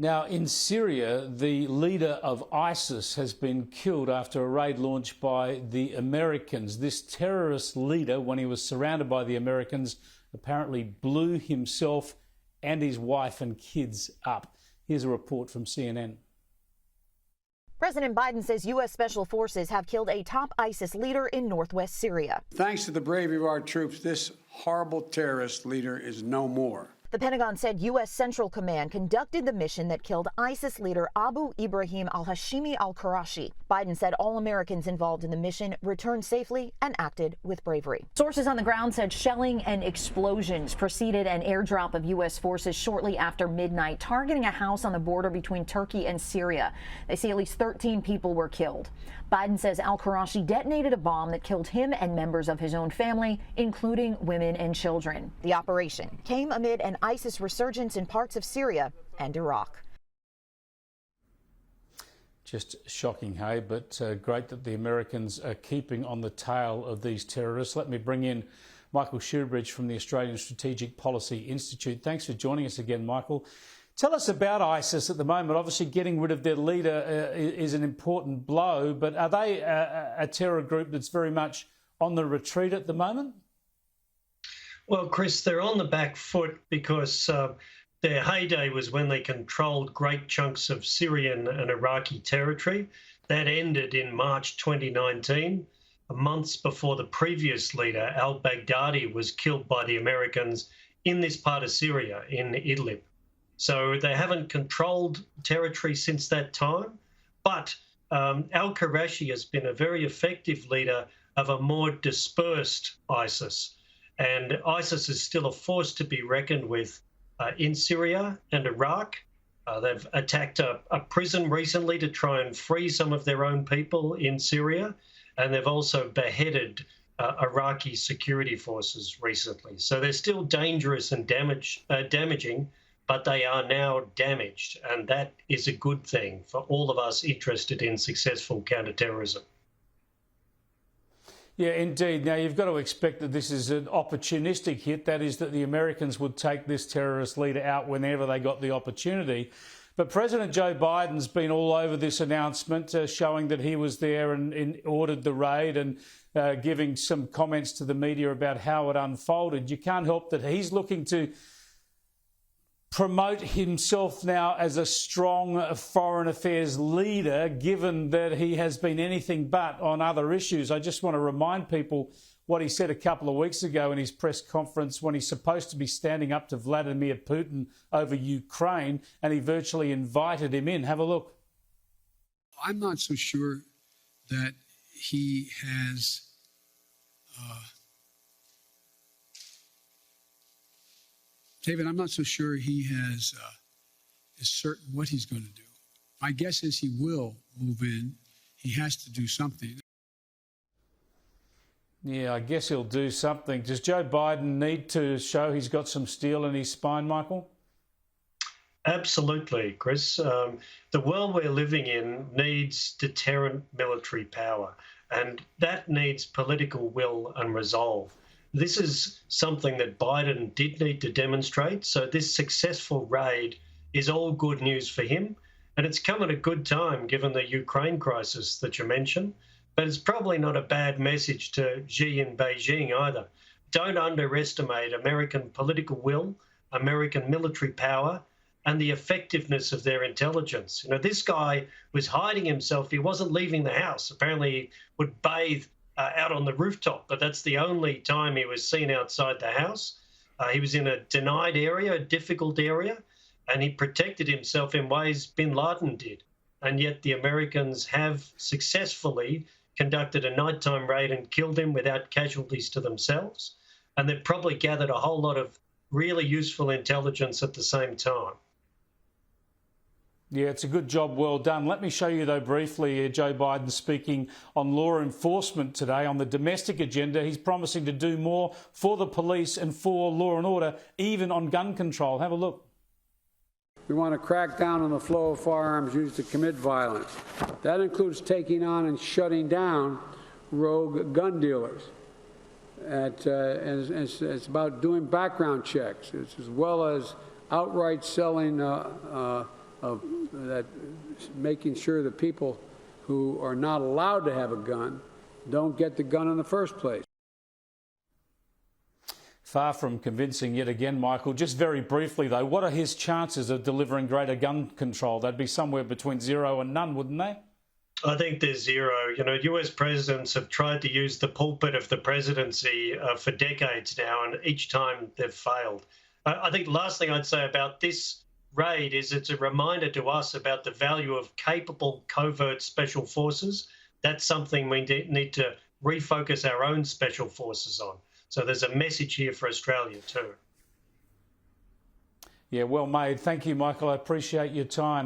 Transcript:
Now, in Syria, the leader of ISIS has been killed after a raid launched by the Americans. This terrorist leader, when he was surrounded by the Americans, apparently blew himself and his wife and kids up. Here's a report from CNN. President Biden says U.S. Special Forces have killed a top ISIS leader in northwest Syria. Thanks to the bravery of our troops, this horrible terrorist leader is no more. The Pentagon said U.S. Central Command conducted the mission that killed ISIS leader Abu Ibrahim al-Hashimi al-Qurayshi. Biden said all Americans involved in the mission returned safely and acted with bravery. Sources on the ground said shelling and explosions preceded an airdrop of U.S. forces shortly after midnight, targeting a house on the border between Turkey and Syria. They say at least 13 people were killed. Biden says al-Qurayshi detonated a bomb that killed him and members of his own family, including women and children. The operation came amid an ISIS resurgence in parts of Syria and Iraq. Just shocking, hey, but great that the Americans are keeping on the tail of these terrorists. Let me bring in Michael Shoebridge from the Australian Strategic Policy Institute. Thanks for joining us again, Michael. Tell us about ISIS at the moment. Obviously, getting rid of their leader is an important blow, but are they a terror group that's very much on the retreat at the moment? Well, Chris, they're on the back foot because their heyday was when they controlled great chunks of Syrian and Iraqi territory. That ended in March 2019, months before the previous leader, al-Baghdadi, was killed by the Americans in this part of Syria, in Idlib. So they haven't controlled territory since that time, but al-Qurayshi has been a very effective leader of a more dispersed ISIS. And ISIS is still a force to be reckoned with in Syria and Iraq. They've attacked a prison recently to try and free some of their own people in Syria, and they've also beheaded Iraqi security forces recently. So they're still dangerous and damaging, but they are now damaged, and that is a good thing for all of us interested in successful counter-terrorism. Yeah, indeed. Now, you've got to expect that this is an opportunistic hit. That is, that the Americans would take this terrorist leader out whenever they got the opportunity. But President Joe Biden's been all over this announcement, showing that he was there and ordered the raid and giving some comments to the media about how it unfolded. You can't help that he's looking to promote himself now as a strong foreign affairs leader, given that he has been anything but on other issues. I just want to remind people what he said a couple of weeks ago in his press conference when he's supposed to be standing up to Vladimir Putin over Ukraine, and he virtually invited him in. Have a look. I'm not so sure that he has David, I'm not so sure he is certain what he's going to do. My guess is he will move in. He has to do something. Yeah, I guess he'll do something. Does Joe Biden need to show he's got some steel in his spine, Michael? Absolutely, Chris. The world we're living in needs deterrent military power, and that needs political will and resolve. This is something that Biden did need to demonstrate. So this successful raid is all good news for him. And it's come at a good time, given the Ukraine crisis that you mentioned. But it's probably not a bad message to Xi in Beijing either. Don't underestimate American political will, American military power, and the effectiveness of their intelligence. You know, this guy was hiding himself. He wasn't leaving the house. Apparently he would bathe out on the rooftop, but that's the only time he was seen outside the house. He was in a denied area, a difficult area, and he protected himself in ways bin Laden did. And yet the Americans have successfully conducted a nighttime raid and killed him without casualties to themselves. And they've probably gathered a whole lot of really useful intelligence at the same time. Yeah, it's a good job, well done. Let me show you, though, briefly, Joe Biden speaking on law enforcement today. On the domestic agenda, he's promising to do more for the police and for law and order, even on gun control. Have a look. We want to crack down on the flow of firearms used to commit violence. That includes taking on and shutting down rogue gun dealers. It's about doing background checks, as well as outright selling of that, making sure that people who are not allowed to have a gun don't get the gun in the first place. Far from convincing yet again, Michael. Just very briefly, though, what are his chances of delivering greater gun control? They'd be somewhere between 0 and none, wouldn't they? I think there's 0. You know, US presidents have tried to use the pulpit of the presidency for decades now, and each time they've failed. I think the last thing I'd say about this raid is it's a reminder to us about the value of capable covert special forces. That's something we need to refocus our own special forces on. So there's a message here for Australia too. Yeah, well made. Thank you, Michael. I appreciate your time.